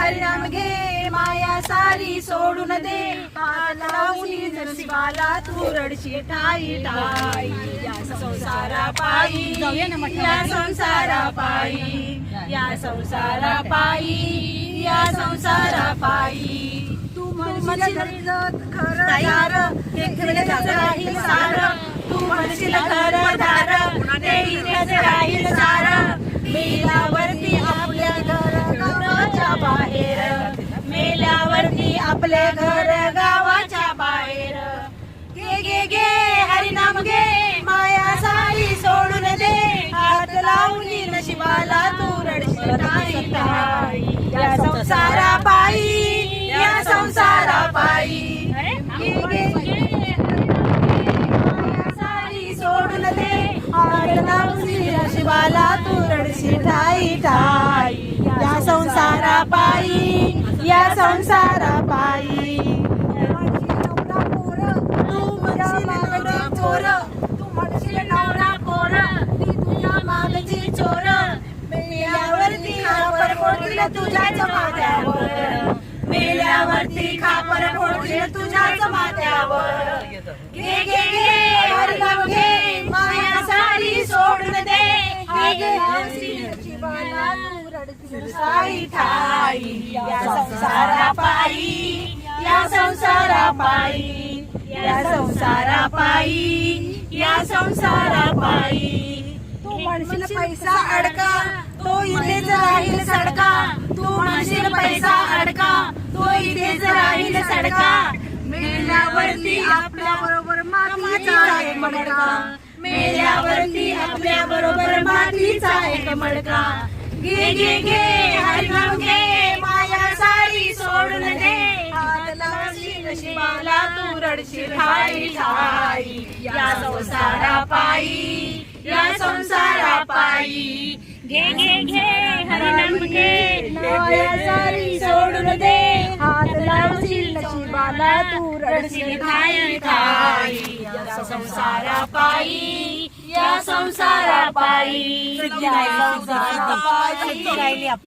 हरिनाम घे माया सारी सोडून दे हात लावून नशिबाला तू रडशी ठाई ठाई या संसारा पायी या संसारा पायी या संसारा पायी या संसारा पायी तू म्हणशील खरं राहील सार तू म्हणशील खरं दार राहील सार मेल्यावरती आपल्या घराच्या बाहेर मेल्यावरती आपले घर गावाच्या बाहेर घे घे घे हरिनाम घे माया सारी सोडून दे हात लावून नशिबाला तू रडशील ठाई ठाई या संसारा पायी या संसारा पायी घे घे घे माया सारी सोडून दे हात लावून नशिबाला तू रडशील ठाई ठाई या संसारा पायी या संसारा पायी नवरा पोर ती तुझ्या मागची चोर मेल्यावरती खापर फोडतील तुझ्याच माथ्यावर मेल्यावरती खापर फोडतील तुझ्याच माथ्यावर घे घे घे हरिनाम घे माया सारी सोडून दे नशिबाला तू रडशील ठाई ठाई या संसारा पायी या संसारा पायी या संसारा पायी या संसारा पायी तू म्हणशील पैसा अडका तो इथेच राहील सडका तू म्हणशील पैसा अडका तो इथेच राहील सडका मेल्यावरती आपल्या बरोबर मातीचा एक मडका मेल्यावरती आपल्या बरोबर मातीचा एक मडका घे घे घे हरिनाम घे माया सारी सोडून दे हात लावशील नशिबाला तू रडशील ठाई ठाई या संसारा पायी या संसारा पायी घे घे घे हरिनाम घे माया सारी सोडून दे हात लावशील नशिबाला तू रडशील ठाई ठाई या संसारा पायी या संसारा पायी या संसारा पायी